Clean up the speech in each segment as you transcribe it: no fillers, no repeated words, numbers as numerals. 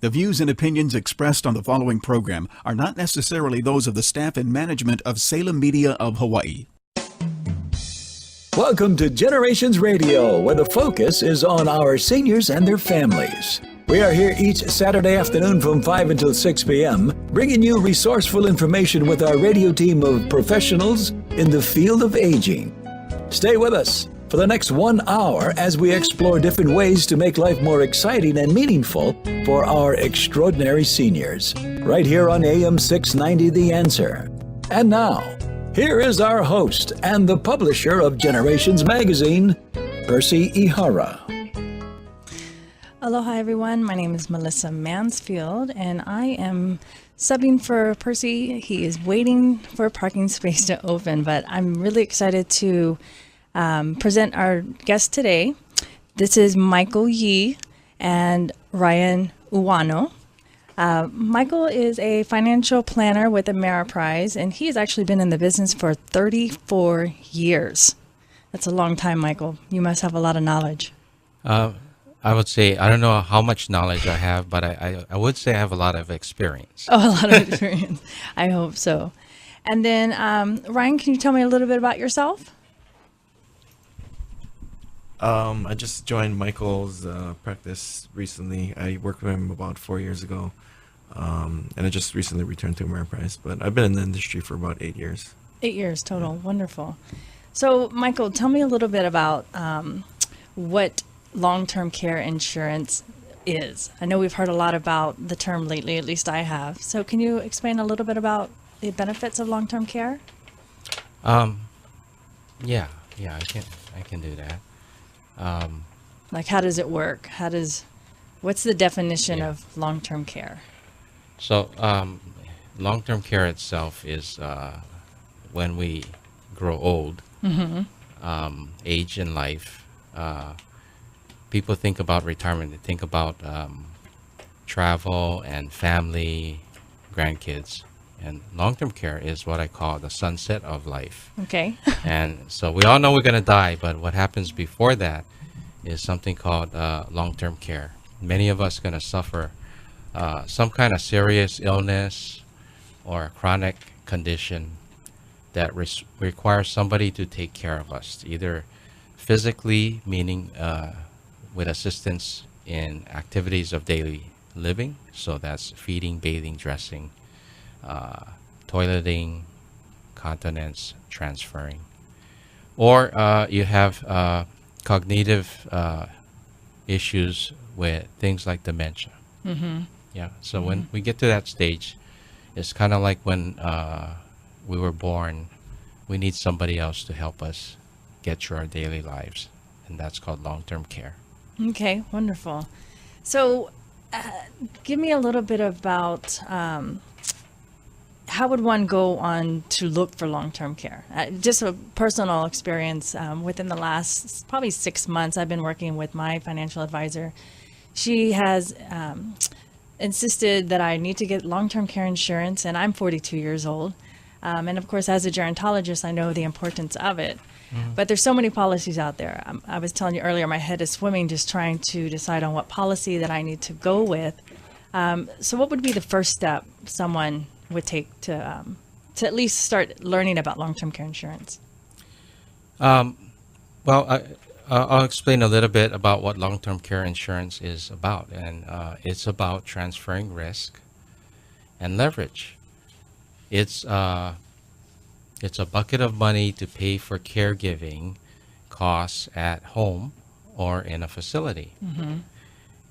The views and opinions expressed on the following program are not necessarily those of the staff and management of Salem Media of Hawaii. Welcome to Generations Radio, where the focus is on our seniors and their families. We are here each Saturday afternoon from 5 until 6 p.m., bringing you resourceful information with our radio team of professionals in the field of aging. Stay with us for the next 1 hour as we explore different ways to make life more exciting and meaningful for our extraordinary seniors. Right here on AM 690 The Answer. And now, here is our host and the publisher of Generations Magazine, Percy Ihara. Aloha everyone, my name is Melissa Mansfield and I am subbing for Percy. He is waiting for a parking space to open, but I'm really excited to present our guest today. This is Michael Yee and Ryan Uwano. Michael is a financial planner with Ameriprise, and he has actually been in the business for 34 years. That's a long time, Michael. You must have a lot of knowledge. I would say, I don't know how much knowledge I have, but I would say I have a lot of experience. Oh, a lot of experience. I hope so. And then, Ryan, can you tell me a little bit about yourself? I just joined Michael's practice recently. I worked with him about 4 years ago, and I just recently returned to Ameriprise. But I've been in the industry for about 8 years. 8 years total. Wonderful. So, Michael, tell me a little bit about what long-term care insurance is. I know we've heard a lot about the term lately, at least I have. So can you explain a little bit about the benefits of long-term care? Yeah, I can do that. Like, how does it work? What's the definition of long-term care? So, long-term care itself is when we grow old, age in life. People think about retirement. They think about travel and family, grandkids. And long-term care is what I call the sunset of life. Okay. And so we all know we're going to die, but what happens before that is something called long-term care. Many of us are going to suffer some kind of serious illness or a chronic condition that requires somebody to take care of us, either physically, meaning with assistance in activities of daily living. So that's feeding, bathing, dressing, toileting, continence, transferring. Or you have cognitive issues with things like dementia. Yeah. So when we get to that stage, it's kind of like when we were born, we need somebody else to help us get through our daily lives. And that's called long-term care. Okay, wonderful. So give me a little bit about how would one go on to look for long-term care? Just a personal experience within the last probably 6 months, I've been working with my financial advisor. She has insisted that I need to get long-term care insurance, and I'm 42 years old. And of course, as a gerontologist, I know the importance of it. But there's so many policies out there. I was telling you earlier, my head is swimming just trying to decide on what policy that I need to go with. So what would be the first step someone would take to at least start learning about long-term care insurance? Well, I'll explain a little bit about what long-term care insurance is about. And it's about transferring risk and leverage. It's a bucket of money to pay for caregiving costs at home or in a facility.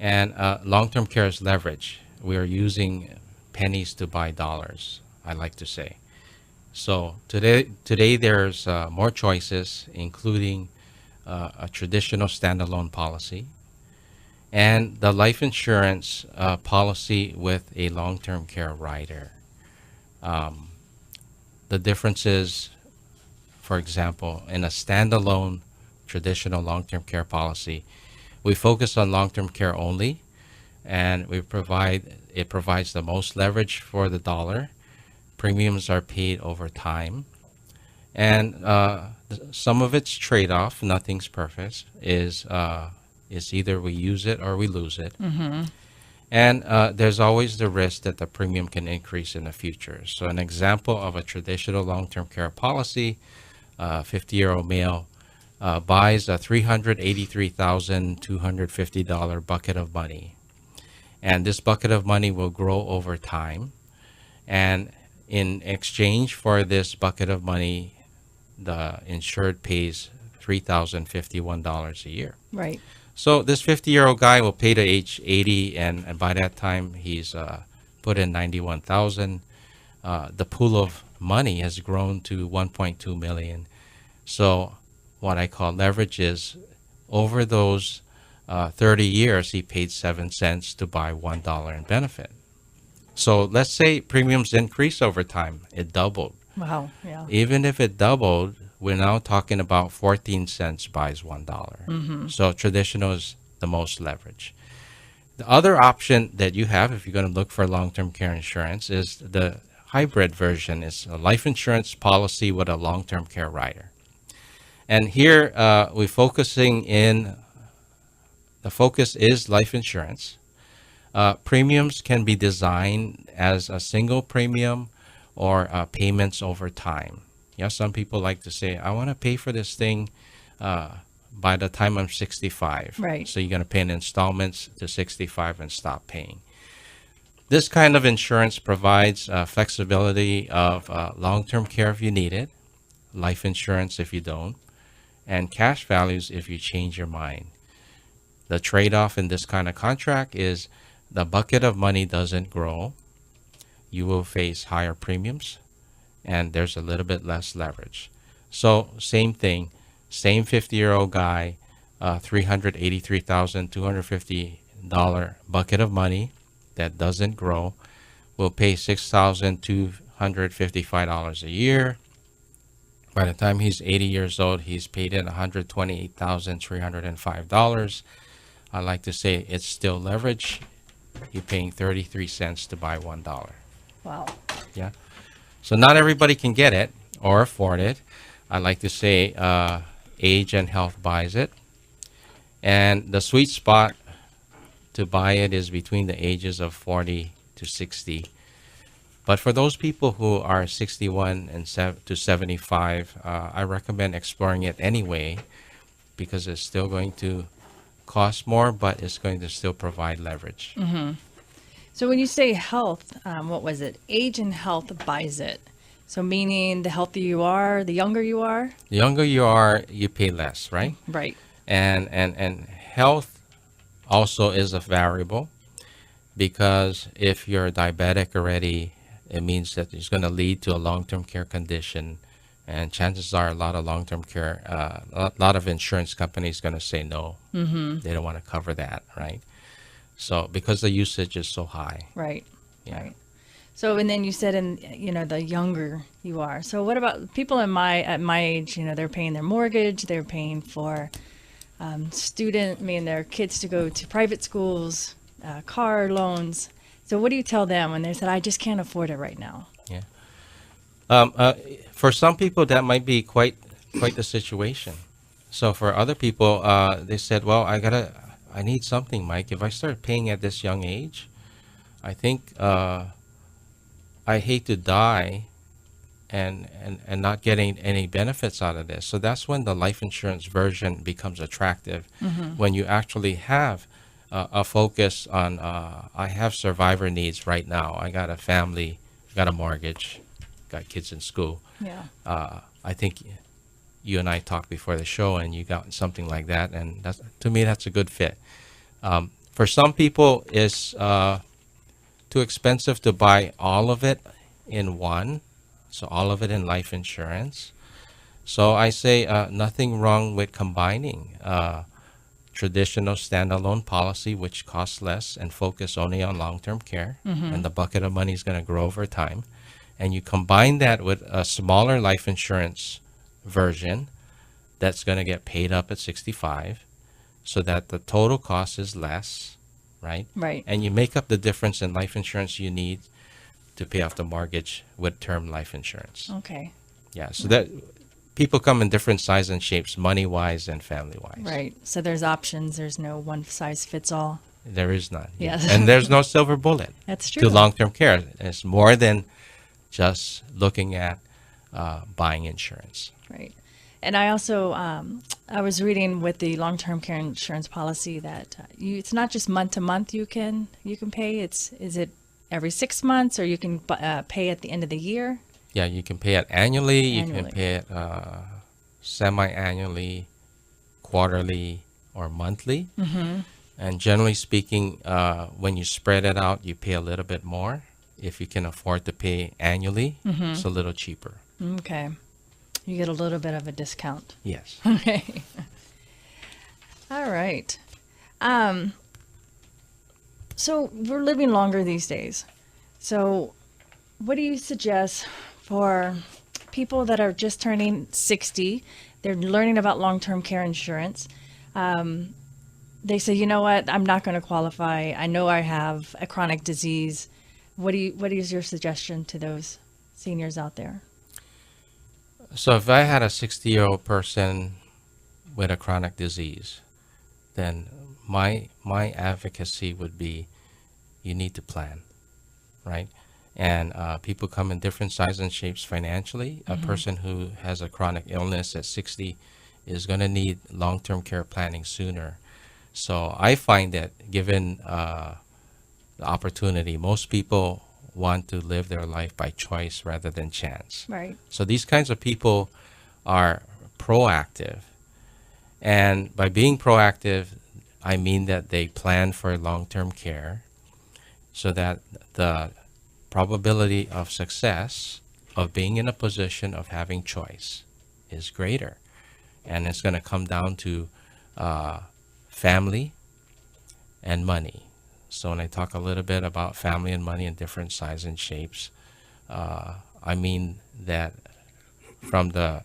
And long-term care is leverage. We are using pennies to buy dollars, I like to say. So today there's more choices, including a traditional standalone policy and the life insurance policy with a long-term care rider. The difference is, for example, in a standalone traditional long-term care policy, we focus on long-term care only, and it provides the most leverage for the dollar. Premiums are paid over time, and some of its trade-off, nothing's perfect, is either we use it or we lose it. And there's always the risk that the premium can increase in the future. So an example of a traditional long-term care policy, 50-year-old male buys a $383,250 bucket of money. And this bucket of money will grow over time. And in exchange for this bucket of money, the insured pays $3,051 a year. Right. So this 50-year-old guy will pay to age 80, and by that time he's put in 91,000. The pool of money has grown to 1.2 million. So what I call leverage is over those 30 years, he paid 7 cents to buy $1 in benefit. So let's say premiums increase over time. It doubled. Wow. Yeah. Even if it doubled, we're now talking about 14 cents buys $1. So traditional is the most leverage. The other option that you have if you're going to look for long-term care insurance is the hybrid version. It's a life insurance policy with a long-term care rider. And here we're focusing in, the focus is life insurance. Premiums can be designed as a single premium or payments over time. Yeah, some people like to say, I want to pay for this thing by the time I'm 65. Right. So you're going to pay in installments to 65 and stop paying. This kind of insurance provides flexibility of long-term care if you need it, life insurance if you don't, and cash values if you change your mind. The trade-off in this kind of contract is the bucket of money doesn't grow. You will face higher premiums, and there's a little bit less leverage. So same thing, same 50-year-old guy, $383,250 bucket of money that doesn't grow, will pay $6,255 a year. By the time he's 80 years old, he's paid in $128,305. I like to say it's still leverage. You're paying 33 cents to buy $1. Wow. Yeah. So not everybody can get it or afford it. I like to say age and health buys it. And the sweet spot to buy it is between the ages of 40 to 60. But for those people who are 61 and to 75, I recommend exploring it anyway because it's still going to cost more, but it's going to still provide leverage. So when you say health, what was it? Age and health buys it. So meaning the healthier you are, the younger you are? The younger you are, you pay less, right? Right. And health also is a variable because if you're diabetic already, it means that it's going to lead to a long-term care condition, and chances are a lot of long-term care, a lot of insurance companies going to say no. They don't want to cover that, right? So because the usage is so high. Right. Yeah. Right. So and then you said the younger you are. So what about people at my age? They're paying their mortgage, they're paying for their kids to go to private schools, car loans. So what do you tell them when they said, I just can't afford it right now? Yeah. For some people, that might be quite the situation. So for other people, they said, well, I need something, Mike. If I start paying at this young age, I think I hate to die and not getting any benefits out of this. So that's when the life insurance version becomes attractive, when you actually have a focus on, I have survivor needs right now. I got a family, got a mortgage, got kids in school. Yeah. I think you and I talked before the show and you got something like that. And to me, that's a good fit. For some people, it's too expensive to buy all of it in one. So all of it in life insurance. So I say nothing wrong with combining traditional standalone policy, which costs less and focus only on long-term care, and the bucket of money is going to grow over time. And you combine that with a smaller life insurance version that's going to get paid up at 65 so that the total cost is less, right? Right. And you make up the difference in life insurance you need to pay off the mortgage with term life insurance. Okay. Yeah, so that people come in different sizes and shapes, money-wise and family-wise. Right. So there's options. There's no one size fits all. There is none. Yes. And there's no silver bullet That's true. to long-term care. It's more than just looking at buying insurance. Right. And I also, I was reading with the long-term care insurance policy that it's not just month to month you can pay. Is it every 6 months, or you can pay at the end of the year? Yeah, you can pay it annually. You can Annually. pay it semi-annually, quarterly, or monthly. Mm-hmm. And generally speaking, when you spread it out, you pay a little bit more. If you can afford to pay annually, it's a little cheaper. Okay. You get a little bit of a discount. Yes. Okay. All right. So we're living longer these days. So what do you suggest for people that are just turning 60? They're learning about long-term care insurance. They say, you know what, I'm not going to qualify. I know I have a chronic disease. What is your suggestion to those seniors out there? So if I had a 60-year-old person with a chronic disease, then my advocacy would be, you need to plan, right? And people come in different sizes and shapes financially. A person who has a chronic illness at 60 is going to need long-term care planning sooner. So I find that given the opportunity, most people want to live their life by choice rather than chance. Right. So these kinds of people are proactive. And by being proactive, I mean that they plan for long-term care so that the probability of success of being in a position of having choice is greater. And it's going to come down to family and money. So when I talk a little bit about family and money in different sizes and shapes, I mean that from the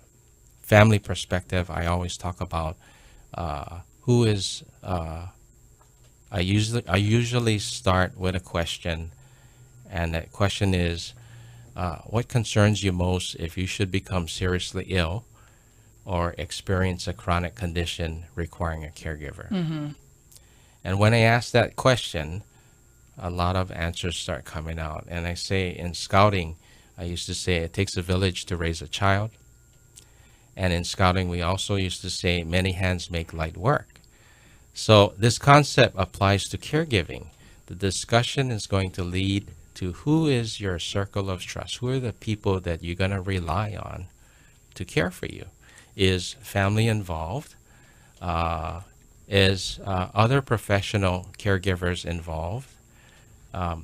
family perspective, I always talk about who is. I usually start with a question, and that question is, what concerns you most if you should become seriously ill or experience a chronic condition requiring a caregiver? Mm-hmm. And when I ask that question, a lot of answers start coming out. And I say in scouting, I used to say it takes a village to raise a child. And in scouting, we also used to say many hands make light work. So this concept applies to caregiving. The discussion is going to lead to who is your circle of trust? Who are the people that you're going to rely on to care for you? Is family involved? Is other professional caregivers involved?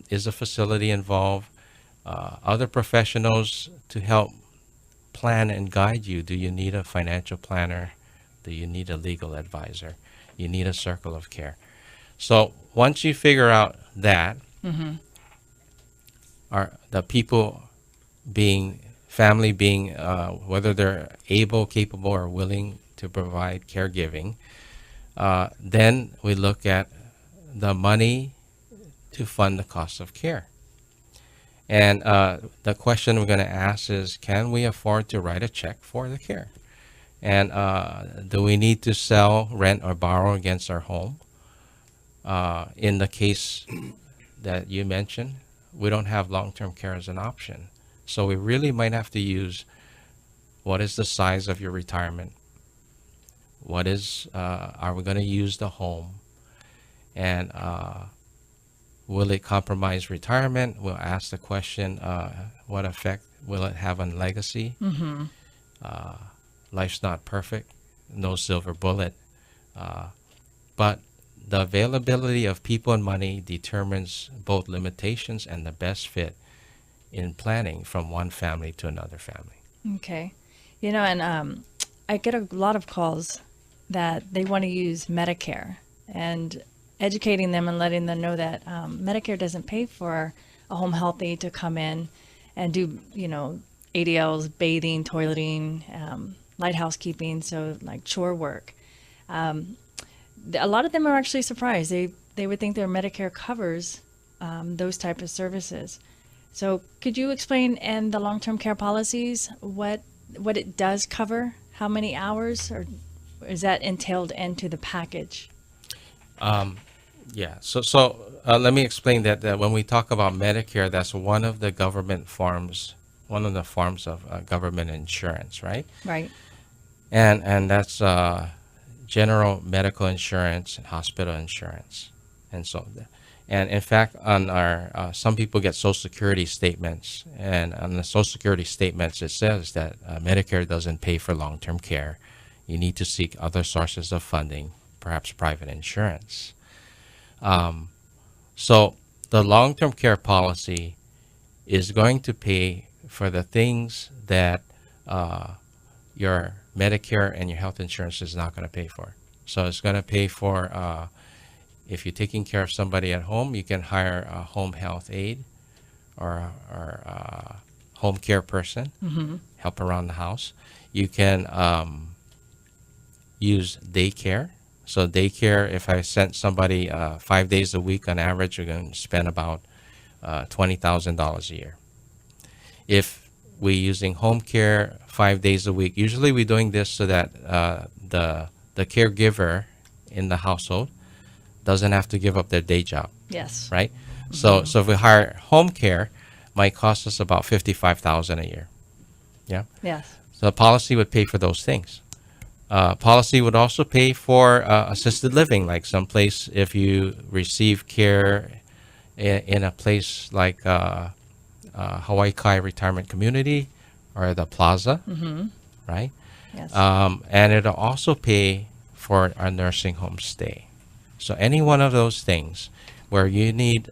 Is a facility involved? Other professionals to help plan and guide you? Do you need a financial planner? Do you need a legal advisor? You need a circle of care. So once you figure out that, are the people being, family being, whether they're able, capable, or willing to provide caregiving, then we look at the money to fund the cost of care. And the question we're going to ask is, can we afford to write a check for the care? And do we need to sell, rent, or borrow against our home? In the case that you mentioned, we don't have long-term care as an option. So we really might have to use what is the size of your retirement? What is, are we going to use the home? And will it compromise retirement? We'll ask the question, what effect will it have on legacy? Life's not perfect, no silver bullet. But the availability of people and money determines both limitations and the best fit in planning from one family to another family. Okay. You know, and I get a lot of calls that they want to use Medicare, and educating them and letting them know that Medicare doesn't pay for a home health aide to come in and do, you know, ADLs, bathing, toileting, light housekeeping, so like chore work. A lot of them are actually surprised. They would think their Medicare covers those type of services. So could you explain in the long-term care policies what it does cover? How many hours, or is that entailed into the package? Yeah. Let me explain that when we talk about Medicare, that's one of the government forms, one of the forms of government insurance, right? Right. And that's general medical insurance and hospital insurance, and so. And in fact, on our some people get Social Security statements, and on the Social Security statements, it says that Medicare doesn't pay for long-term care. You need to seek other sources of funding, perhaps private insurance. So the long-term care policy is going to pay for the things that your Medicare and your health insurance is not going to pay for. So it's going to pay for if you're taking care of somebody at home, you can hire a home health aide or home care person, help around the house. You can use daycare. So daycare, if I sent somebody 5 days a week on average, you're going to spend about $20,000 a year. If we're using home care 5 days a week, usually we're doing this so that the caregiver in the household doesn't have to give up their day job, Yes. right? So if we hire home care, might cost us about $55,000 a year. Yeah. Yes. So the policy would pay for those things. Policy would also pay for assisted living, like someplace if you receive care in a place like Hawaii Kai Retirement Community or the Plaza, right? Yes. And it'll also pay for a nursing home stay. So any one of those things where you need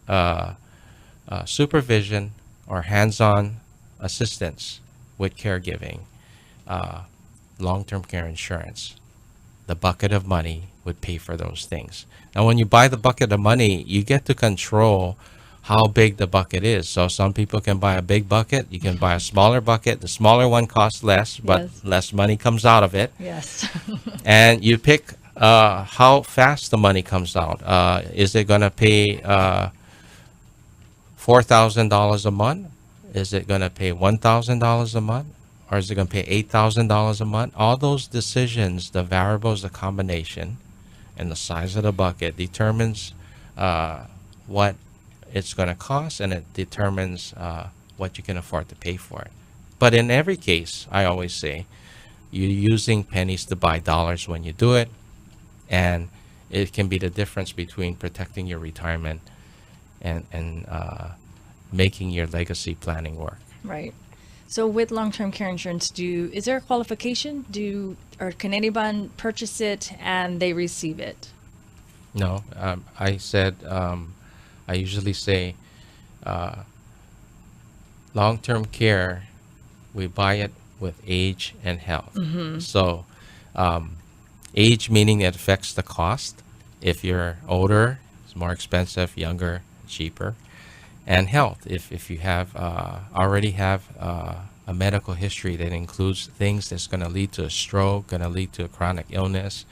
supervision or hands-on assistance with caregiving, long-term care insurance, the bucket of money would pay for those things. Now, when you buy the bucket of money, you get to control how big the bucket is. So some people can buy a big bucket. You can buy a smaller bucket. The smaller one costs less, but Yes. less money comes out of it. Yes. And you pick how fast the money comes out. Is it going to pay $4,000 a month? Is it going to pay $1,000 a month? Or is it going to pay $8,000 a month? All those decisions, the variables, the combination, and the size of the bucket determines what it's going to cost, and it determines what you can afford to pay for it. But in every case, I always say, you're using pennies to buy dollars when you do it, and it can be the difference between protecting your retirement and making your legacy planning work. Right. So with long-term care insurance, is there a qualification? Or can anyone purchase it and they receive it? No, I usually say long-term care, we buy it with age and health. So age meaning it affects the cost. If you're older, it's more expensive, younger, cheaper. And health, if you have already have a medical history that includes things that's going to lead to a stroke, going to lead to a chronic illness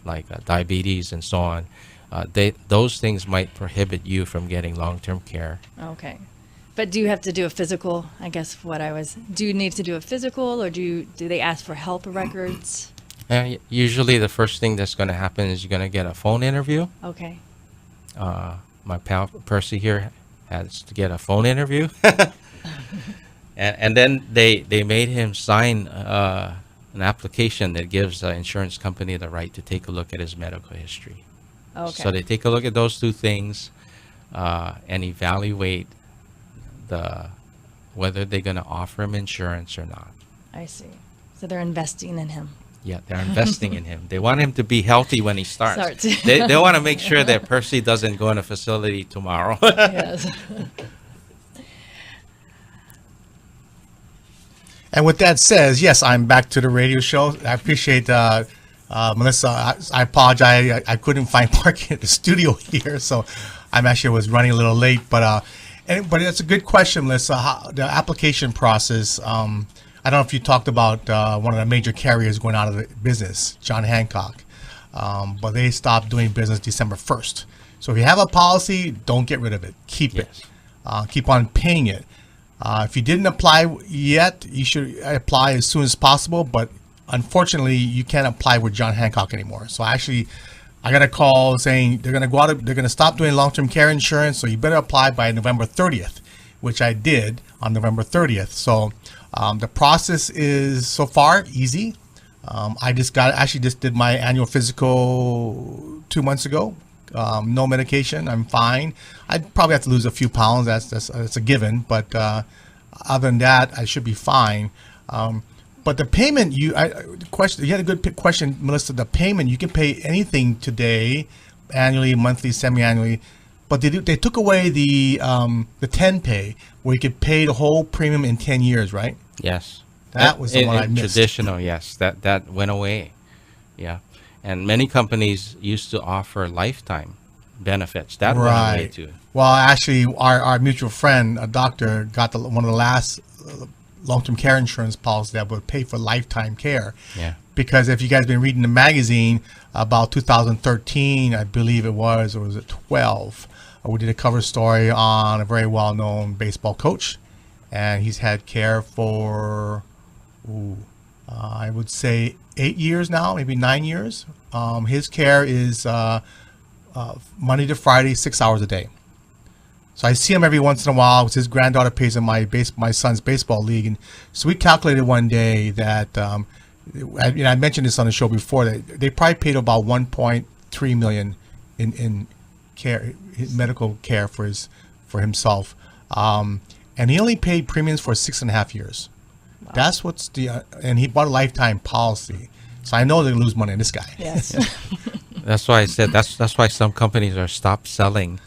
like diabetes and so on, those things might prohibit you from getting long-term care. Okay. But do you have to do a physical? I guess do you need to do a physical, or do they ask for health records? Usually the first thing that's going to happen is you're going to get a phone interview. Okay. My pal Percy here has to get a phone interview. and then they made him sign an application that gives the insurance company the right to take a look at his medical history. Okay. So they take a look at those two things and evaluate whether they're going to offer him insurance or not. I see. So they're investing in him. Yeah, they're investing in him. They want him to be healthy when he starts. Starts. They want to make sure that Percy doesn't go in a facility tomorrow. Yes. And with that says, yes, I'm back to the radio show. I appreciate Melissa. I apologize. I couldn't find parking at the studio here, so I was running a little late. But that's a good question, Melissa. The application process. I don't know if you talked about one of the major carriers going out of the business, John Hancock, but they stopped doing business December 1st. So if you have a policy, don't get rid of it. Keep it. Keep on paying it. If you didn't apply yet, you should apply as soon as possible. But unfortunately, you can't apply with John Hancock anymore. So actually, I got a call saying they're going to stop doing long-term care insurance, so you better apply by November 30th, which I did on November 30th. So the process is so far easy. I just did my annual physical 2 months ago. No medication. I'm fine. I'd probably have to lose a few pounds. That's a given. But other than that, I should be fine. But the payment, you had a good question, Melissa. The payment, you can pay anything today, annually, monthly, semi-annually. But they took away the 10 pay, where you could pay the whole premium in 10 years, right? Yes. That was the one I missed. Traditional, yes. That went away. Yeah. And many companies used to offer lifetime benefits. That went away too. Well, actually, our mutual friend, a doctor, got one of the last long-term care insurance policies that would pay for lifetime care. Yeah. Because if you guys been reading the magazine about 2013, I believe it was, or was it 12, we did a cover story on a very well-known baseball coach, and he's had care for, I would say 8 years now, maybe 9 years. His care is Monday to Friday, 6 hours a day. So I see him every once in a while. His granddaughter pays in my son's baseball league, and so we calculated one day that I mentioned this on the show before, that they probably paid about 1.3 million in care, medical care for himself, and he only paid premiums for 6.5 years. Wow. That's what's and he bought a lifetime policy. So I know they lose money on this guy. Yes. That's why I said that's why some companies are stopped selling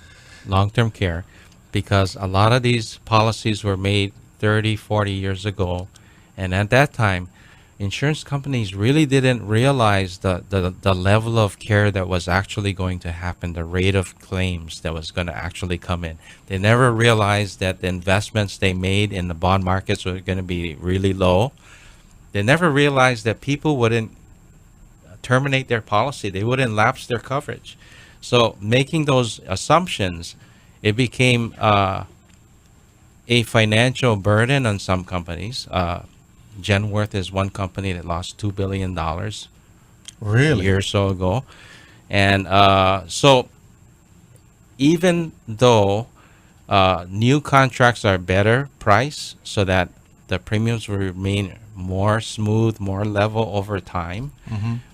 long-term care, because a lot of these policies were made 30, 40 years ago, and at that time, insurance companies really didn't realize the level of care that was actually going to happen, the rate of claims that was going to actually come in. They never realized that the investments they made in the bond markets were going to be really low. They never realized that people wouldn't terminate their policy. They wouldn't lapse their coverage. So making those assumptions, it became a financial burden on some companies. Genworth is one company that lost $2 billion really? a year or so ago. And so even though new contracts are better price so that the premiums will remain more smooth, more level over time,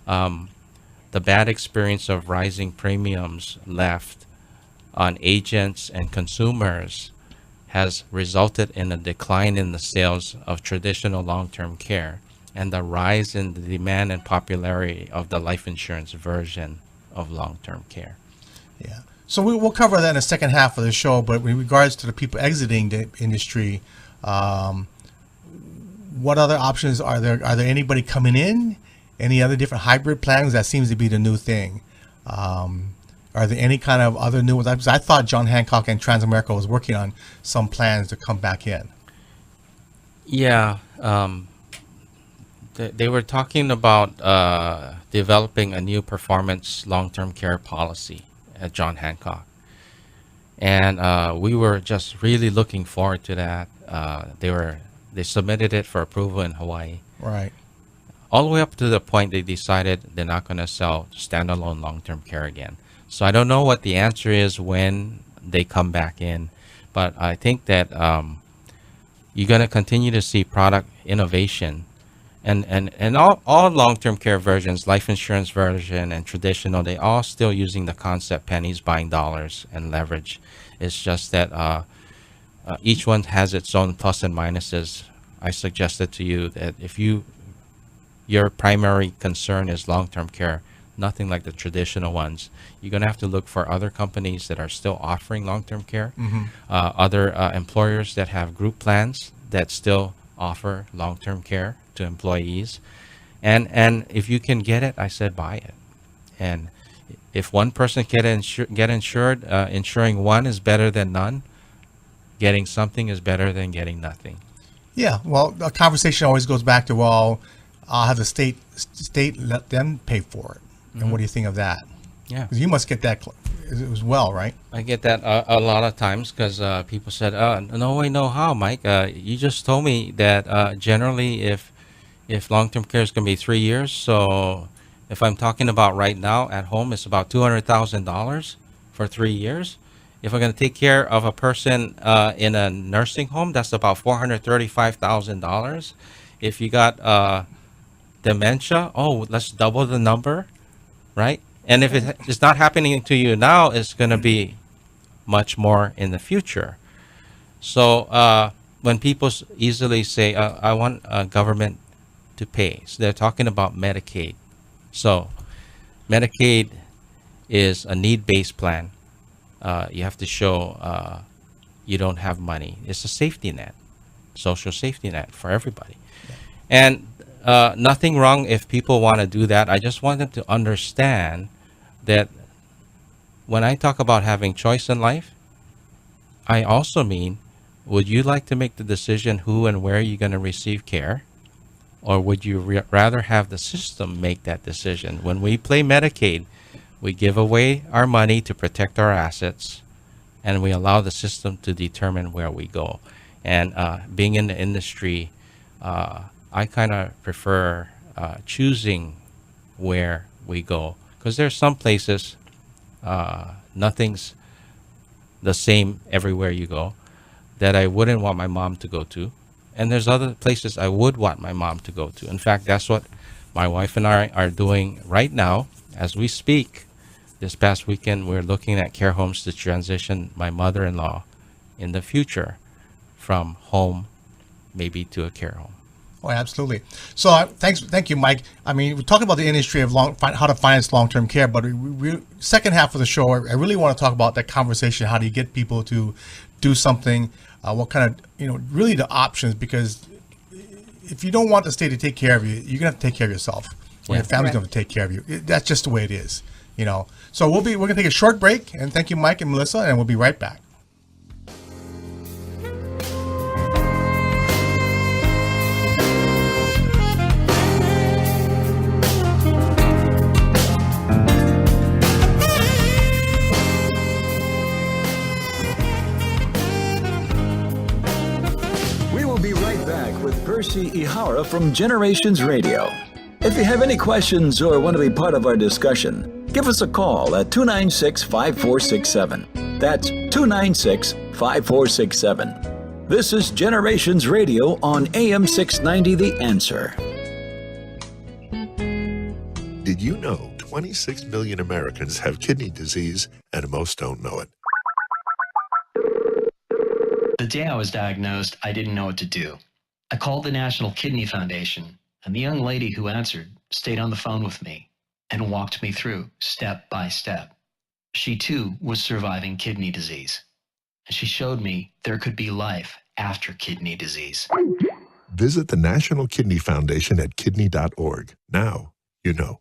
the bad experience of rising premiums left on agents and consumers has resulted in a decline in the sales of traditional long-term care and the rise in the demand and popularity of the life insurance version of long-term care. Yeah. So we'll cover that in the second half of the show, but in regards to the people exiting the industry, what other options are there? Are there anybody coming in? Any other different hybrid plans? That seems to be the new thing. Are there any kind of other new ones? I thought John Hancock and Transamerica was working on some plans to come back in. Yeah, they were talking about developing a new performance long-term care policy at John Hancock. And we were just really looking forward to that. They submitted it for approval in Hawaii. Right. All the way up to the point they decided they're not going to sell standalone long-term care again. So I don't know what the answer is when they come back in, but I think that you're going to continue to see product innovation, and all long-term care versions, life insurance version and traditional, they all still using the concept pennies buying dollars and leverage. It's just that each one has its own plus and minuses. I suggested to you that if your primary concern is long-term care, nothing like the traditional ones, you're going to have to look for other companies that are still offering long-term care, other employers that have group plans that still offer long-term care to employees. And if you can get it, I said buy it. And if one person can get insured, insuring one is better than none. Getting something is better than getting nothing. Yeah, well, the conversation always goes back to, well, I'll have the state let them pay for it. And what do you think of that? Yeah. 'Cause you must get that as well, right? I get that a lot of times because people said, no way, no how, Mike. You just told me that generally if long-term care is going to be 3 years, so If I'm talking about right now at home, it's about $200,000 for 3 years. If I'm going to take care of a person in a nursing home, that's about $435,000. If you got dementia, let's double the number, right? And if it's not happening to you now, it's going to be much more in the future. So when people easily say, I want government to pay, so they're talking about Medicaid. So Medicaid is a need-based plan. You have to show you don't have money. It's a safety net, social safety net for everybody. And nothing wrong if people want to do that. I just want them to understand that when I talk about having choice in life, I also mean, would you like to make the decision who and where you're going to receive care? Or would you rather have the system make that decision? When we play Medicaid, we give away our money to protect our assets, and we allow the system to determine where we go. And being in the industry, I kind of prefer choosing where we go, because there's some places nothing's the same everywhere you go that I wouldn't want my mom to go to. And there's other places I would want my mom to go to. In fact, that's what my wife and I are doing right now as we speak. This past weekend, we're looking at care homes to transition my mother-in-law in the future from home maybe to a care home. Oh, absolutely. So thank you, Mike. I mean, we're talking about the industry of how to finance long-term care, but second half of the show, I really want to talk about that conversation. How do you get people to do something? What kind of, really the options, because if you don't want the state to take care of you, you're going to have to take care of yourself. Or your family's going to take care of you. That's just the way it is, So we're going to take a short break, and thank you, Mike and Melissa, and we'll be right back. Percy Ihara from Generations Radio. If you have any questions or want to be part of our discussion, give us a call at 296-5467. That's 296-5467. This is Generations Radio on AM 690 The Answer. Did you know 26 million Americans have kidney disease and most don't know it? The day I was diagnosed, I didn't know what to do. I called the National Kidney Foundation, and the young lady who answered stayed on the phone with me and walked me through step by step. She too was surviving kidney disease, and she showed me there could be life after kidney disease. Visit the National Kidney Foundation at kidney.org. Now you know.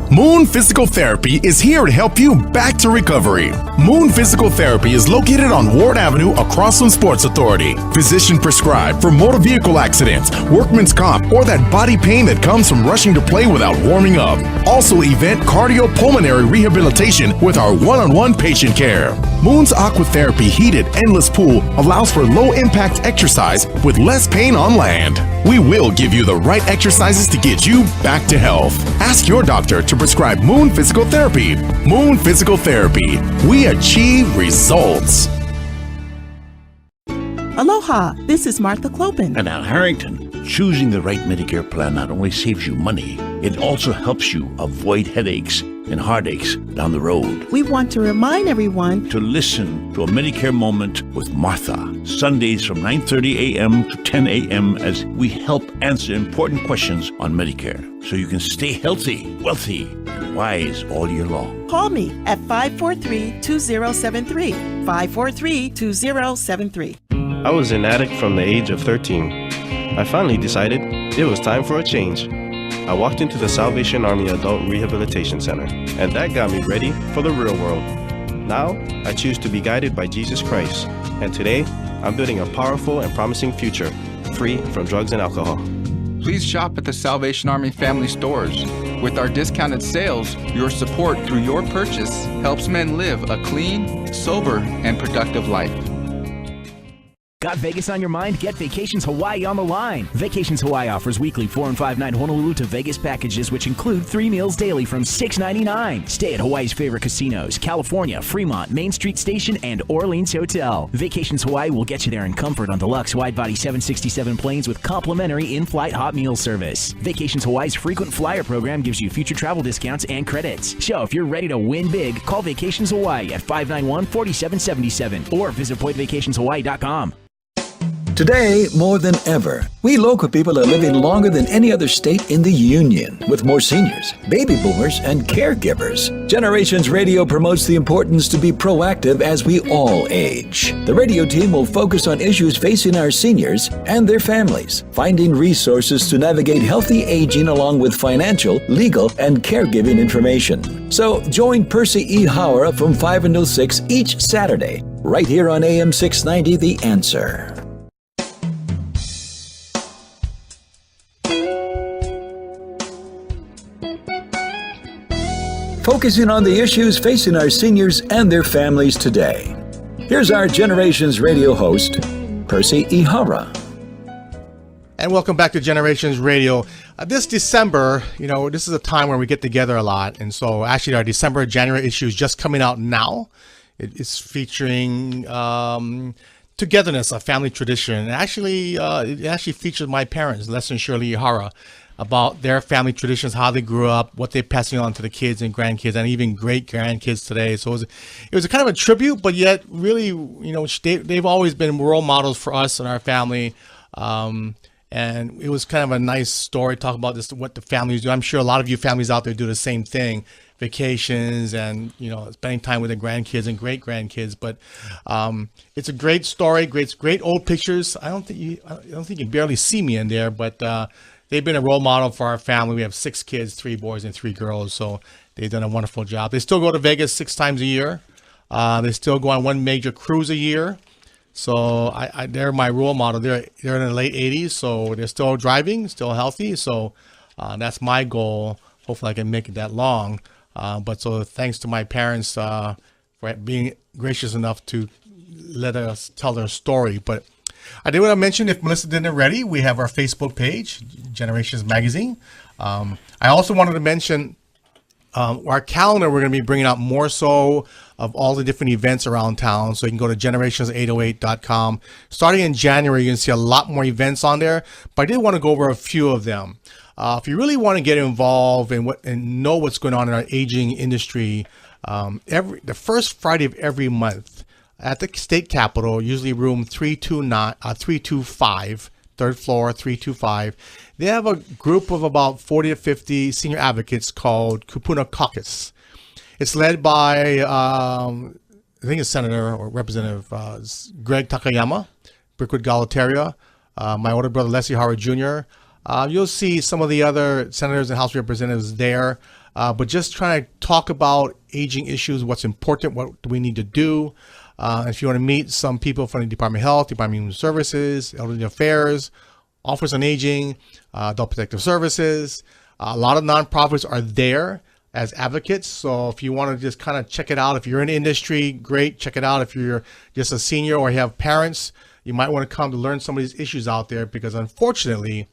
Moon Physical Therapy is here to help you back to recovery. Moon Physical Therapy is located on Ward Avenue across from Sports Authority. Physician prescribed for motor vehicle accidents, workman's comp, or that body pain that comes from rushing to play without warming up. Also event cardiopulmonary rehabilitation with our one-on-one patient care. Moon's Aquatherapy heated endless pool allows for low-impact exercise with less pain on land. We will give you the right exercises to get you back to health. Ask your doctor to prescribe Moon Physical Therapy. Moon Physical Therapy. We achieve results. Aloha, this is Martha Clopin. And Al Harrington. Choosing the right Medicare plan not only saves you money, it also helps you avoid headaches and heartaches down the road. We want to remind everyone to listen to a Medicare Moment with Martha, Sundays from 9:30 a.m. to 10 a.m. as we help answer important questions on Medicare so you can stay healthy, wealthy, and wise all year long. Call me at 543-2073, 543-2073. I was an addict from the age of 13. I finally decided it was time for a change. I walked into the Salvation Army Adult Rehabilitation Center, and that got me ready for the real world. Now, I choose to be guided by Jesus Christ, and today, I'm building a powerful and promising future, free from drugs and alcohol. Please shop at the Salvation Army family stores. With our discounted sales, your support through your purchase helps men live a clean, sober, and productive life. Got Vegas on your mind? Get Vacations Hawaii on the line. Vacations Hawaii offers weekly 4 and 5 night Honolulu to Vegas packages, which include 3 meals daily from $6.99. Stay at Hawaii's favorite casinos, California, Fremont, Main Street Station, and Orleans Hotel. Vacations Hawaii will get you there in comfort on deluxe wide-body 767 planes with complimentary in-flight hot meal service. Vacations Hawaii's frequent flyer program gives you future travel discounts and credits. So if you're ready to win big, call Vacations Hawaii at 591-4777 or visit pointVacationsHawaii.com. Today, more than ever, we local people are living longer than any other state in the Union, with more seniors, baby boomers, and caregivers. Generations Radio promotes the importance to be proactive as we all age. The radio team will focus on issues facing our seniors and their families, finding resources to navigate healthy aging along with financial, legal, and caregiving information. So join Percy Ihara from 5 until 6 each Saturday, right here on AM 690 The Answer. Focusing on the issues facing our seniors and their families today. Here's our Generations Radio host, Percy Ihara. And welcome back to Generations Radio. This December, this is a time where we get together a lot. And so actually our December, January issue is just coming out now. It's featuring togetherness, a family tradition. It actually features my parents, Les and Shirley Ihara, about their family traditions, how they grew up, what they're passing on to the kids and grandkids, and even great grandkids today. So it was a kind of a tribute, but yet really, they've always been role models for us and our family. And it was kind of a nice story, talk about this, what the families do. I'm sure a lot of you families out there do the same thing, vacations and, spending time with the grandkids and great grandkids. But it's a great story, great old pictures. I don't think you can barely see me in there, but they've been a role model for our family. We have 6 kids, 3 boys and 3 girls. So they've done a wonderful job. They still go to Vegas 6 times a year. They still go on one major cruise a year. So they're my role model. They're in the late 80s, so they're still driving, still healthy. So that's my goal. Hopefully I can make it that long. But so thanks to my parents for being gracious enough to let us tell their story. But I did want to mention, if Melissa didn't already, we have our Facebook page, Generations Magazine. I also wanted to mention our calendar. We're going to be bringing out more so of all the different events around town. So you can go to generations808.com. Starting in January, you can see a lot more events on there. But I did want to go over a few of them. If you really want to get involved and know what's going on in our aging industry, the first Friday of every month at the state capitol, usually room 325, third floor, 325, they have a group of about 40 to 50 senior advocates called Kupuna Caucus. It's led by, I think it's Senator or Representative Greg Takayama, Brickwood Galataria, my older brother Leslie Ihara Jr. You'll see some of the other senators and House representatives there, but just trying to talk about aging issues, what's important, what do we need to do. If you want to meet some people from the Department of Health, Department of Human Services, Elderly Affairs, Office on Aging, Adult Protective Services, a lot of nonprofits are there as advocates. So if you want to just kind of check it out, if you're in the industry, great, check it out. If you're just a senior or you have parents, you might want to come to learn some of these issues out there, because unfortunately,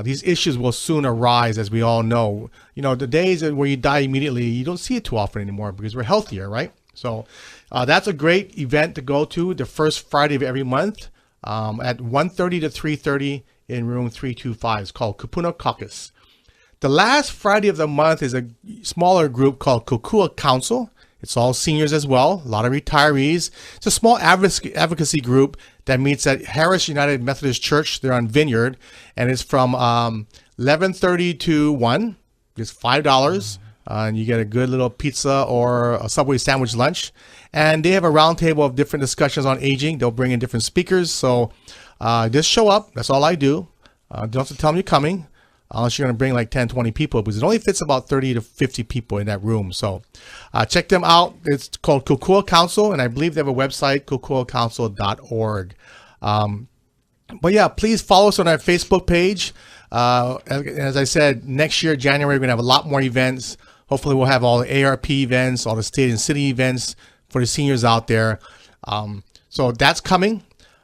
these issues will soon arise, as we all know. The days where you die immediately, you don't see it too often anymore because we're healthier, right? So that's a great event to go to the first Friday of every month at 1:30 to 3:30 in room 325. It's called Kupuna Caucus. The last Friday of the month is a smaller group called Kokua Council. It's all seniors as well, a lot of retirees. It's a small advocacy group that meets at Harris United Methodist Church. They're on Vineyard, and it's from 11:30 to 1. It's $5, and you get a good little pizza or a Subway sandwich lunch. And they have a roundtable of different discussions on aging. They'll bring in different speakers. So just show up. That's all I do. Don't have to tell them you're coming, unless you're going to bring like 10, 20 people, because it only fits about 30 to 50 people in that room. So check them out. It's called Kokua Council, and I believe they have a website, kokuacouncil.org. But yeah, please follow us on our Facebook page. As I said, next year, January, we're going to have a lot more events. Hopefully we'll have all the ARP events, all the state and city events for the seniors out there. So that's coming.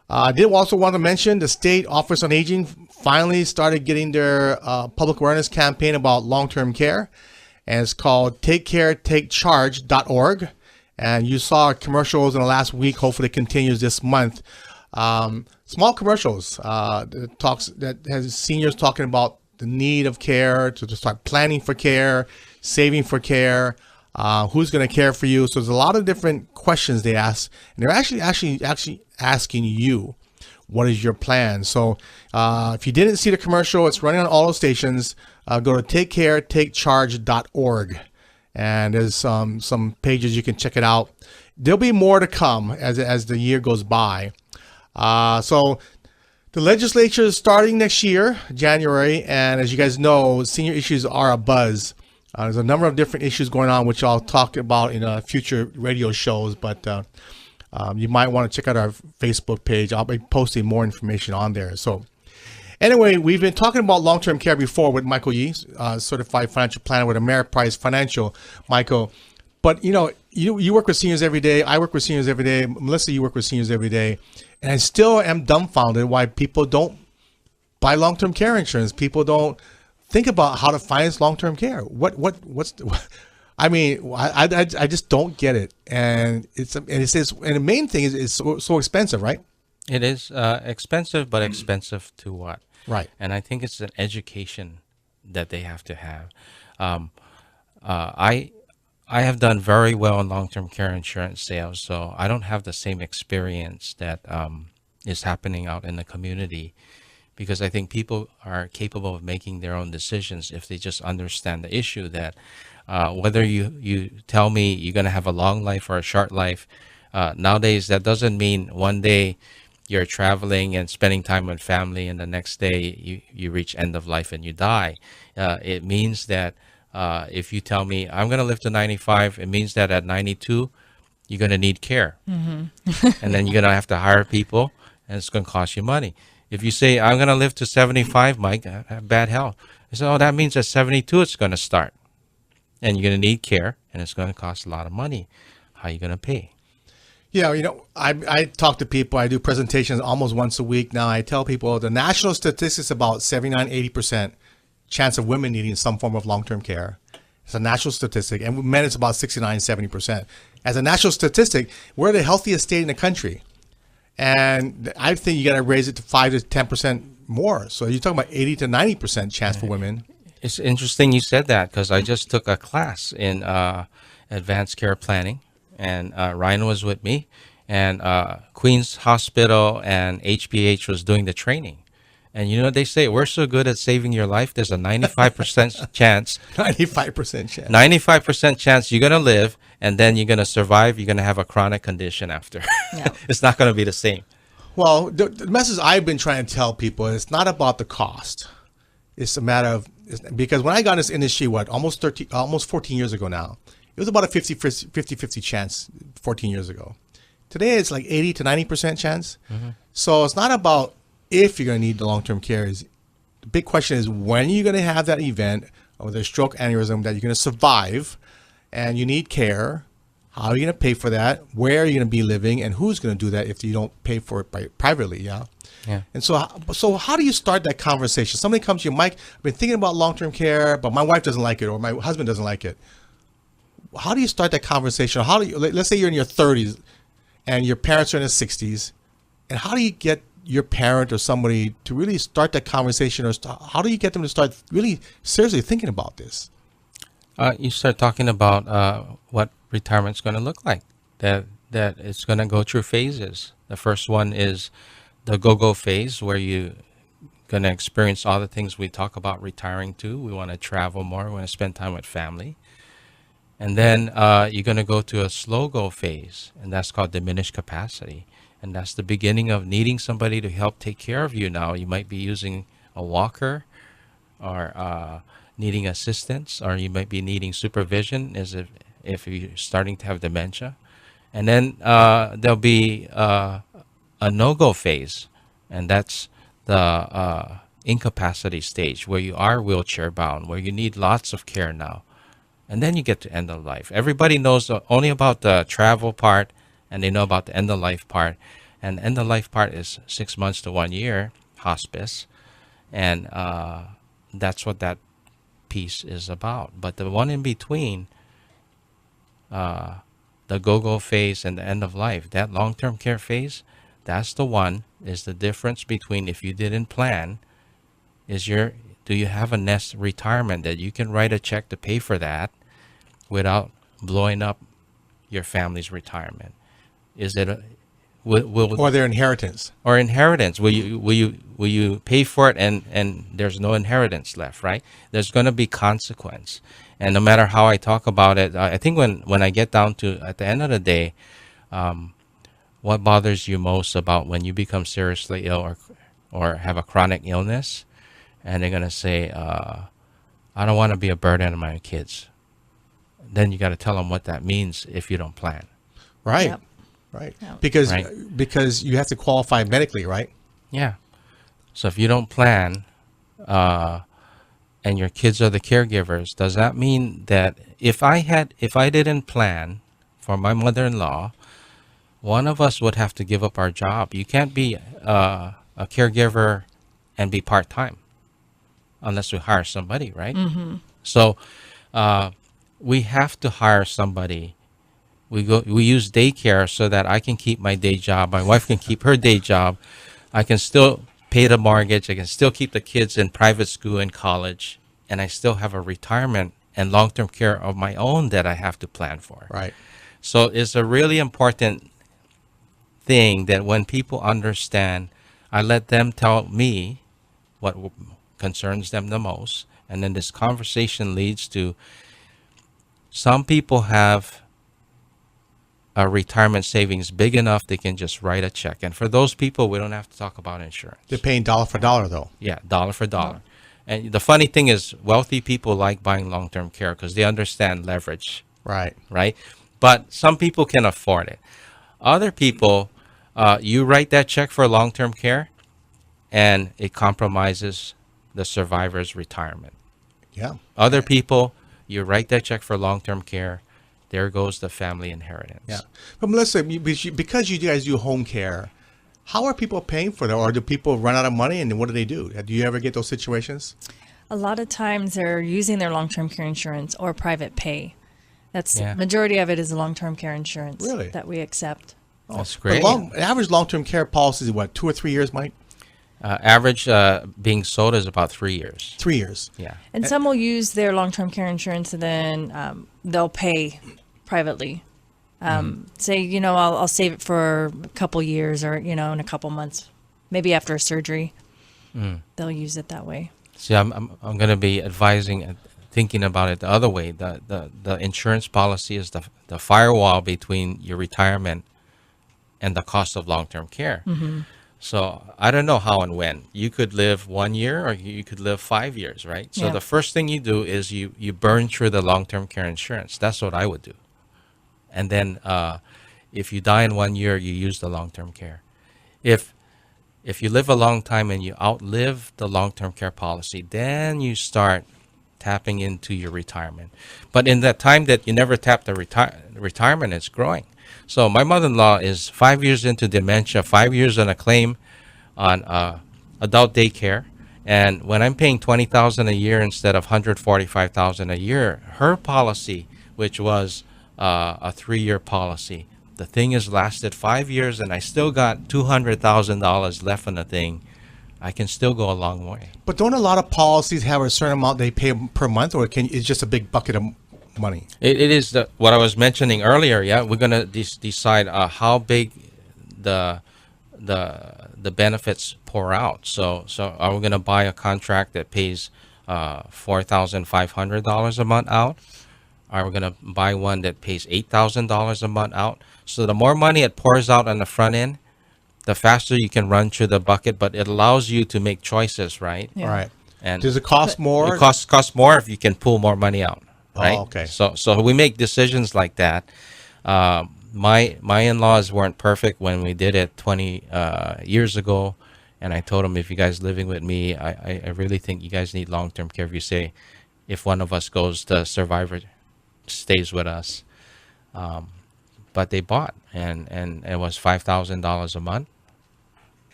I did also want to mention the State Office on Aging finally started getting their public awareness campaign about long-term care, and it's called TakeCareTakeCharge.org. And you saw commercials in the last week. Hopefully, it continues this month. Small commercials that has seniors talking about the need of care, to start planning for care, saving for care, who's going to care for you. So there's a lot of different questions they ask, and they're actually asking you, what is your plan? So if you didn't see the commercial, it's running on all those stations. Go to TakeCareTakeCharge.org, and there's some pages you can check it out. There'll be more to come as the year goes by. So the legislature is starting next year, January, and as you guys know, senior issues are a buzz. There's a number of different issues going on, which I'll talk about in future radio shows, but you might want to check out our Facebook page. I'll be posting more information on there. So anyway, we've been talking about long-term care before with Michael Yee, certified financial planner with Ameriprise Financial. Michael, but you work with seniors every day. I work with seniors every day. Melissa, you work with seniors every day. And I still am dumbfounded why people don't buy long-term care insurance. People don't think about how to finance long-term care. I just don't get it. And the main thing is it's so expensive, right? It is expensive, but expensive to what? Right. And I think it's an education that they have to have. I have done very well in long-term care insurance sales, so I don't have the same experience that is happening out in the community, because I think people are capable of making their own decisions if they just understand the issue that whether you tell me you're going to have a long life or a short life, nowadays that doesn't mean one day you're traveling and spending time with family and the next day you reach end of life and you die. It means that if you tell me I'm going to live to 95, it means that at 92, you're going to need care. Mm-hmm. And then you're going to have to hire people, and it's going to cost you money. If you say, I'm going to live to 75, Mike, I have bad health. I say, that means at 72, it's going to start. And you're going to need care, and it's going to cost a lot of money. How are you going to pay? Yeah, I talk to people. I do presentations almost once a week now. I tell people the national statistics about 79-80% chance of women needing some form of long-term care. It's a national statistic. And men, it's about 69-70%. As a national statistic, we're the healthiest state in the country. And I think you got to raise it to 5 to 10% more. So you're talking about 80 to 90% chance for women. It's interesting you said that, because I just took a class in advanced care planning, and Ryan was with me, and Queens Hospital and HPH was doing the training. And you know what they say? We're so good at saving your life, there's a 95% chance. 95% chance. 95% chance you're going to live, and then you're going to survive. You're going to have a chronic condition after. Yeah. It's not going to be the same. Well, the message I've been trying to tell people is not about the cost. It's a matter of, because when I got in this industry, almost 14 years ago now, it was about a 50-50 chance 14 years ago. Today, it's like 80 to 90% chance. Mm-hmm. So it's not about if you're going to need the long-term care. The big question is when you're going to have that event or the stroke aneurysm that you're going to survive and you need care. How are you going to pay for that? Where are you going to be living? And who's going to do that if you don't pay for it privately? Yeah. And so how do you start that conversation? Somebody comes to you, Mike, I've been thinking about long-term care, but my wife doesn't like it or my husband doesn't like it. How do you start that conversation? How do you, let's say you're in your 30s and your parents are in their 60s, and how do you get your parent or somebody to really start that conversation, or how do you get them to start really seriously thinking about this? You start talking about what retirement's going to look like, that it's going to go through phases. The first one is the go-go phase, where you're going to experience all the things we talk about retiring to. We want to travel more. We want to spend time with family. And then you're going to go to a slow-go phase, and that's called diminished capacity. And that's the beginning of needing somebody to help take care of you now. You might be using a walker or needing assistance, or you might be needing supervision as if you're starting to have dementia. And then there'll be a no-go phase, and that's the incapacity stage, where you are wheelchair-bound, where you need lots of care now. And then you get to end of life. Everybody knows only about the travel part, and they know about the end of life part. And the end of life part is 6 months to 1 year, hospice. And that's what that piece is about. But the one in between, the go-go phase and the end of life, that long-term care phase, that's the one, is the difference between, if you didn't plan, do you have a nest retirement that you can write a check to pay for that without blowing up your family's retirement? Is it or their inheritance? Or inheritance? Will you pay for it and there's no inheritance left, right? There's going to be consequence, and no matter how I talk about it, I think when I get down to at the end of the day, what bothers you most about when you become seriously ill or have a chronic illness, and they're going to say, I don't want to be a burden on my kids. Then you got to tell them what that means if you don't plan. Right. Yep. Right. Yeah. Because you have to qualify medically, right? Yeah. So if you don't plan, and your kids are the caregivers, does that mean that if I didn't plan for my mother-in-law, one of us would have to give up our job? You can't be a caregiver and be part-time unless we hire somebody, right? Mm-hmm. So we have to hire somebody. We use daycare so that I can keep my day job. My wife can keep her day job. I can still pay the mortgage. I can still keep the kids in private school and college, and I still have a retirement and long-term care of my own that I have to plan for. Right. So it's a really important thing that when people understand, I let them tell me what concerns them the most, and then this conversation leads to, some people have a retirement savings big enough they can just write a check, and for those people we don't have to talk about insurance. They're paying dollar for dollar, though. Yeah, dollar for dollar. And the funny thing is, wealthy people like buying long-term care because they understand leverage. Right. But some people can afford it. Other people, you write that check for long-term care and it compromises the survivor's retirement. Yeah. Other people, you write that check for long-term care, there goes the family inheritance. Yeah. But Melissa, because you guys do home care, how are people paying for that? Or do people run out of money, and what do they do? Do you ever get those situations? A lot of times they're using their long-term care insurance or private pay. That's majority of it is long-term care insurance that we accept. That's great. Average long-term care policy is what, 2 or 3 years, Mike? Average being sold is about 3 years. 3 years. Yeah. And some will use their long-term care insurance and then they'll pay privately. Say, I'll save it for a couple years or, in a couple months, maybe after a surgery. They'll use it that way. See, I'm going to be advising, thinking about it the other way. The insurance policy is the firewall between your retirement and the cost of long-term care. Mm-hmm. So I don't know how and when. You could live 1 year or you could live 5 years, right? So the first thing you do is you burn through the long-term care insurance. That's what I would do. And then if you die in 1 year, you use the long-term care. If you live a long time and you outlive the long-term care policy, then you start tapping into your retirement. But in that time that you never tap the retirement, it's growing. So my mother-in-law is 5 years into dementia, 5 years on a claim on adult daycare. And when I'm paying $20,000 a year instead of $145,000 a year, her policy, which was a 3-year policy, the thing has lasted 5 years, and I still got $200,000 left on the thing. I can still go a long way. But don't a lot of policies have a certain amount they pay per month, or it's just a big bucket of money? It is what I was mentioning earlier. Yeah, we're gonna decide how big the benefits pour out. So are we gonna buy a contract that pays $4,500 a month out? Are we gonna buy one that pays $8,000 a month out? So the more money it pours out on the front end, the faster you can run through the bucket. But it allows you to make choices, right? Yeah. Right. And does it cost more? It costs more if you can pull more money out. Right? Oh, okay. So we make decisions like that. My in-laws weren't perfect when we did it 20 years ago, and I told them, if you guys living with me, I really think you guys need long-term care. If you say, if one of us goes, the survivor stays with us. but they bought, and it was $5,000 a month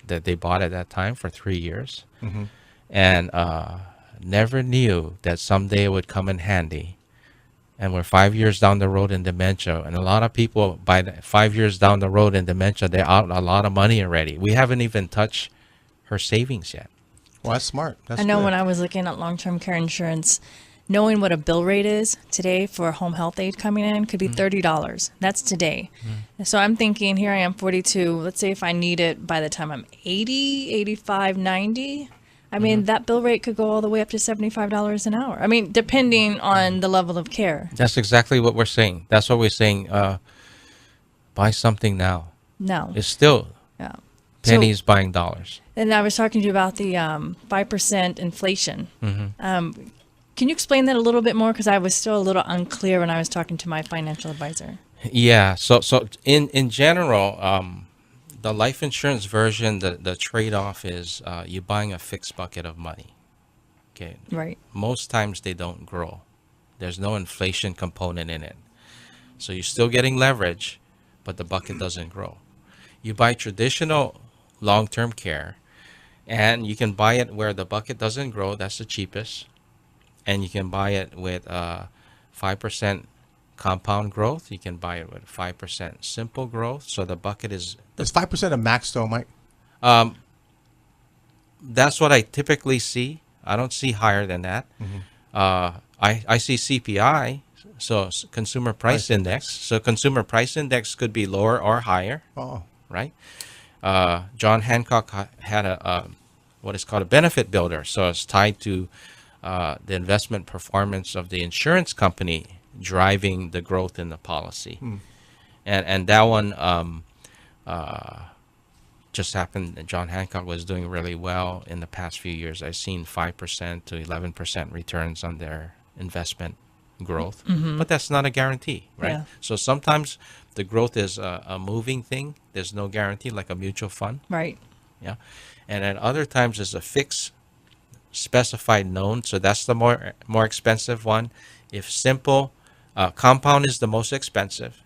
that they bought at that time for 3 years, and never knew that someday it would come in handy. And we're 5 years down the road in dementia, and a lot of people by 5 years down the road in dementia, they're out a lot of money already. We haven't even touched her savings yet. Well, that's smart. That's I know good. when I was looking at long-term care insurance, knowing what a bill rate is today for home health aid coming in could be $30. That's today. So I'm thinking, here I am, 42. Let's say if I need it by the time I'm 80, 85, 90. I mean, that bill rate could go all the way up to $75 an hour. I mean, depending on the level of care. That's exactly what we're saying. That's what we're saying. Buy something now. No. It's still Yeah. pennies buying dollars. And I was talking to you about the 5% inflation. Can you explain that a little bit more? Because I was still a little unclear when I was talking to my financial advisor. Yeah. So in general, the life insurance version, the trade-off is you're buying a fixed bucket of money. Okay. Right. Most times they don't grow. There's no inflation component in it. So you're still getting leverage, but the bucket doesn't grow. You buy traditional long-term care, and you can buy it where the bucket doesn't grow. That's the cheapest. And you can buy it with 5% compound growth. You can buy it with 5% simple growth. So the bucket is... Is 5% a max though, Mike? That's what I typically see. I don't see higher than that. I see CPI, so Consumer Price Index. So Consumer Price Index could be lower or higher. Oh. Right? John Hancock had what is called a benefit builder. So it's tied to the investment performance of the insurance company driving the growth in the policy. And that one just happened. John Hancock was doing really well in the past few years. I've seen 5% to 11% returns on their investment growth, but that's not a guarantee, right? Yeah. So sometimes the growth is a moving thing. There's no guarantee, like a mutual fund. Right. Yeah. And at other times it's a fixed specified known, so that's the more expensive one. If simple, compound is the most expensive,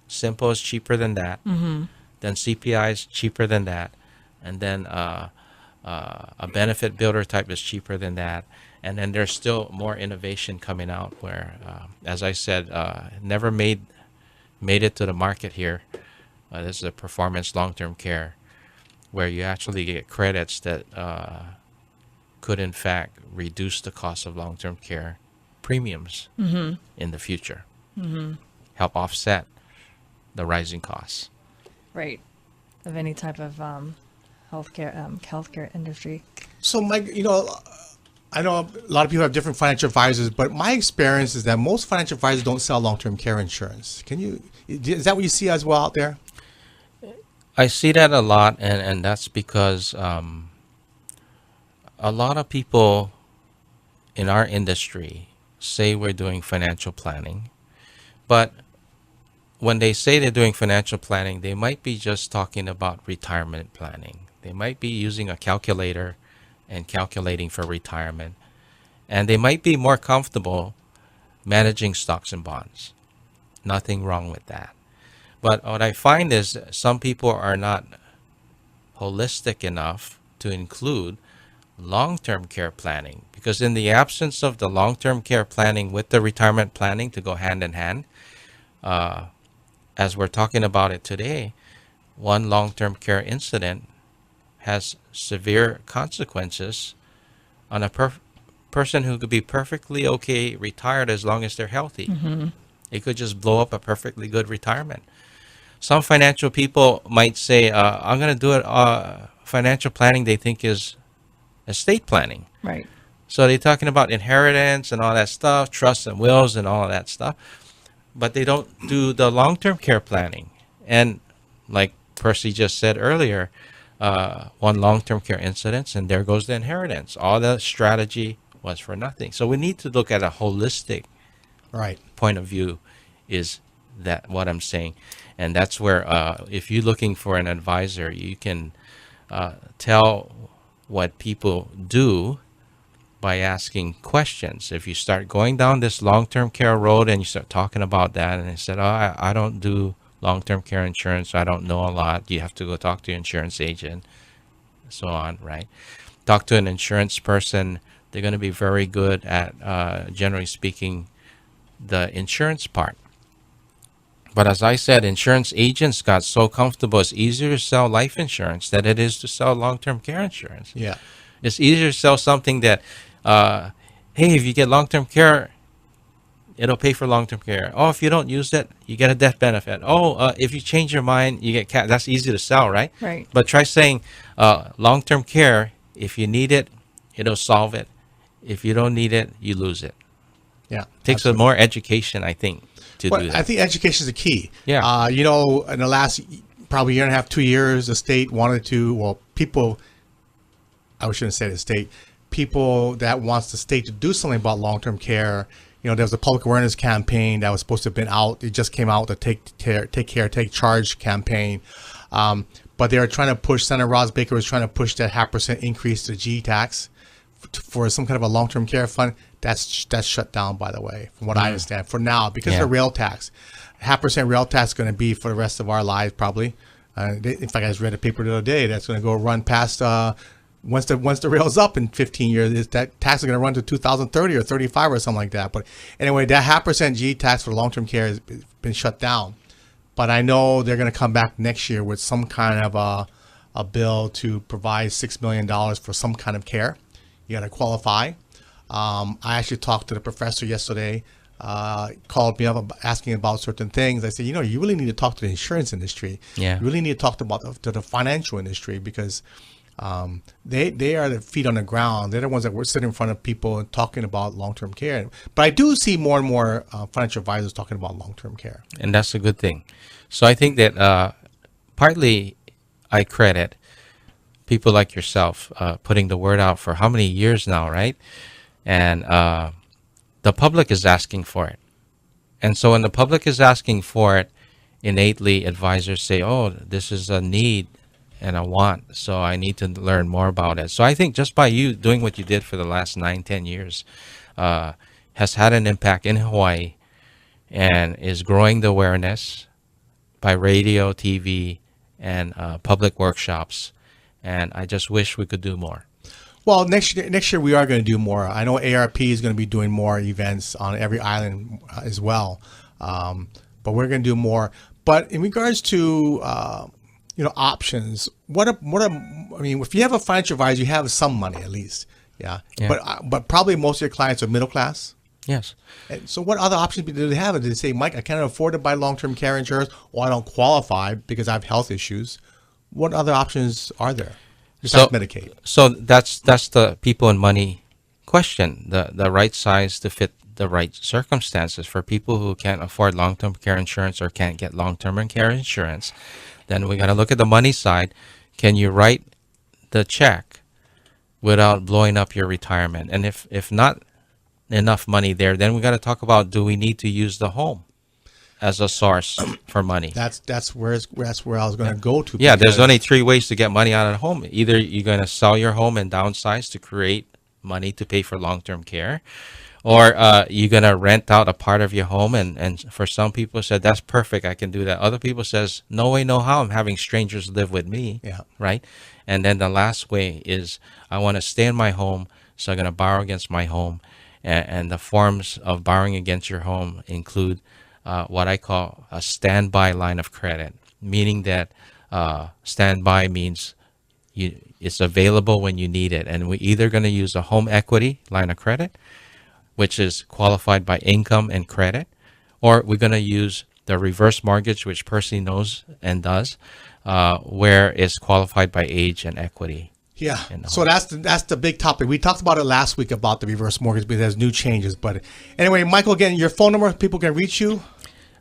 simple is cheaper than that, then CPI is cheaper than that, and then a benefit builder type is cheaper than that, and then there's still more innovation coming out where, as I said, never made it to the market here. This is a performance long-term care where you actually get credits that could in fact reduce the cost of long-term care premiums in the future, help offset the rising costs. Right. Of any type of healthcare industry. So, Mike, I know a lot of people have different financial advisors, but my experience is that most financial advisors don't sell long-term care insurance. Is that what you see as well out there? I see that a lot, and that's because a lot of people in our industry say we're doing financial planning, but when they say they're doing financial planning, they might be just talking about retirement planning. They might be using a calculator and calculating for retirement, and they might be more comfortable managing stocks and bonds. Nothing wrong with that. But what I find is some people are not holistic enough to include long-term care planning, because in the absence of the long-term care planning with the retirement planning to go hand in hand, as we're talking about it today, one long-term care incident has severe consequences on a person who could be perfectly okay retired as long as they're healthy. It could just blow up a perfectly good retirement. Some financial people might say, I'm going to do it. Financial planning they think is estate planning. Right. So they're talking about inheritance and all that stuff, trusts and wills and all of that stuff, but they don't do the long-term care planning. And like Percy just said earlier, one long-term care incident, and there goes the inheritance. All the strategy was for nothing. So we need to look at a holistic point of view, is that what I'm saying. And that's where if you're looking for an advisor, you can tell what people do by asking questions. If you start going down this long-term care road and you start talking about that, and they said, I don't do long-term care insurance. I don't know a lot. You have to go talk to your insurance agent, so on, right? Talk to an insurance person. They're going to be very good at, generally speaking, the insurance part. But as I said, insurance agents got so comfortable. It's easier to sell life insurance than it is to sell long-term care insurance. Yeah. It's easier to sell something that, hey, if you get long-term care, it'll pay for long-term care. Oh, if you don't use it, you get a death benefit. Oh, if you change your mind, you get that's easy to sell, right? Right. But try saying long-term care, if you need it, it'll solve it. If you don't need it, you lose it. Yeah. Takes a more education, I think, to do that. I think education is the key. Yeah. In the last probably year and a half, 2 years, the state wanted to, people, I shouldn't say the state, people that wants the state to do something about long-term care. There was a public awareness campaign that was supposed to have been out. It just came out, the Take Charge campaign. But they were trying to push, Senator Ross Baker was trying to push that 0.5% increase to G tax for some kind of a long-term care fund. That's shut down, by the way, from what I understand, for now, because of the rail tax. 0.5% rail tax is going to be for the rest of our lives, probably. In fact, I just read a paper the other day that's going to go run past, once the rail's up in 15 years, that tax is going to run to 2030 or 35 or something like that. But anyway, that 0.5% G tax for long-term care has been shut down. But I know they're going to come back next year with some kind of a bill to provide $6 million for some kind of care. You got to qualify. I actually talked to the professor yesterday, called me up asking about certain things. I said, you really need to talk to the insurance industry. Yeah. You really need to talk to the financial industry, because they are the feet on the ground. They're the ones that were sitting in front of people and talking about long-term care. But I do see more and more financial advisors talking about long-term care. And that's a good thing. So I think that partly I credit people like yourself putting the word out for how many years now, right? And the public is asking for it. And so when the public is asking for it, innately advisors say, oh, this is a need and a want, so I need to learn more about it. So I think just by you doing what you did for the last 9-10 years has had an impact in Hawaii and is growing the awareness by radio, TV, and public workshops. And I just wish we could do more. Well, next year we are going to do more. I know ARP is going to be doing more events on every island as well, but we're going to do more. But in regards to options, if you have a financial advisor, you have some money at least, yeah. But probably most of your clients are middle class. Yes. And so what other options do they have? Do they say, Mike, I can't afford to buy long-term care insurance, or I don't qualify because I have health issues? What other options are there besides Medicaid? So that's the people and money question, the right size to fit the right circumstances. For people who can't afford long-term care insurance or can't get long-term care insurance, then we got to look at the money side. Can you write the check without blowing up your retirement? And if not enough money there, then we got to talk about, do we need to use the home as a source for money? That's where I was going to go to. Yeah, there's only 3 ways to get money out of the home. Either you're going to sell your home and downsize to create money to pay for long-term care, or you're going to rent out a part of your home. And for some people said, that's perfect, I can do that. Other people says, no way, no how, I'm having strangers live with me. Yeah. Right? And then the last way is, I want to stay in my home, so I'm going to borrow against my home. And the forms of borrowing against your home include what I call a standby line of credit, meaning that standby means it's available when you need it. And we're either going to use a home equity line of credit, which is qualified by income and credit, or we're going to use the reverse mortgage, which Percy knows and does, where it's qualified by age and equity. Yeah, so that's the big topic. We talked about it last week about the reverse mortgage, because there's new changes. But anyway, Michael, again, your phone number, people can reach you?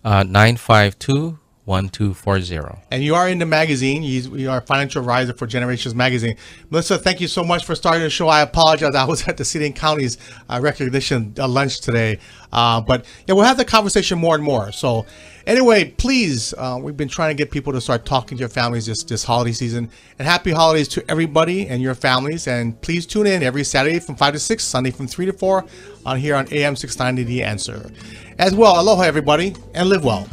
952-1240. And you are in the magazine. You are a financial advisor for Generations Magazine. Melissa, thank you so much for starting the show. I apologize. I was at the City and County's recognition lunch today. But yeah, we'll have the conversation more and more. So anyway, please, we've been trying to get people to start talking to your families this holiday season. And happy holidays to everybody and your families. And please tune in every Saturday from 5 to 6, Sunday from 3 to 4 here on AM 690 The Answer. As well, aloha everybody, and live well.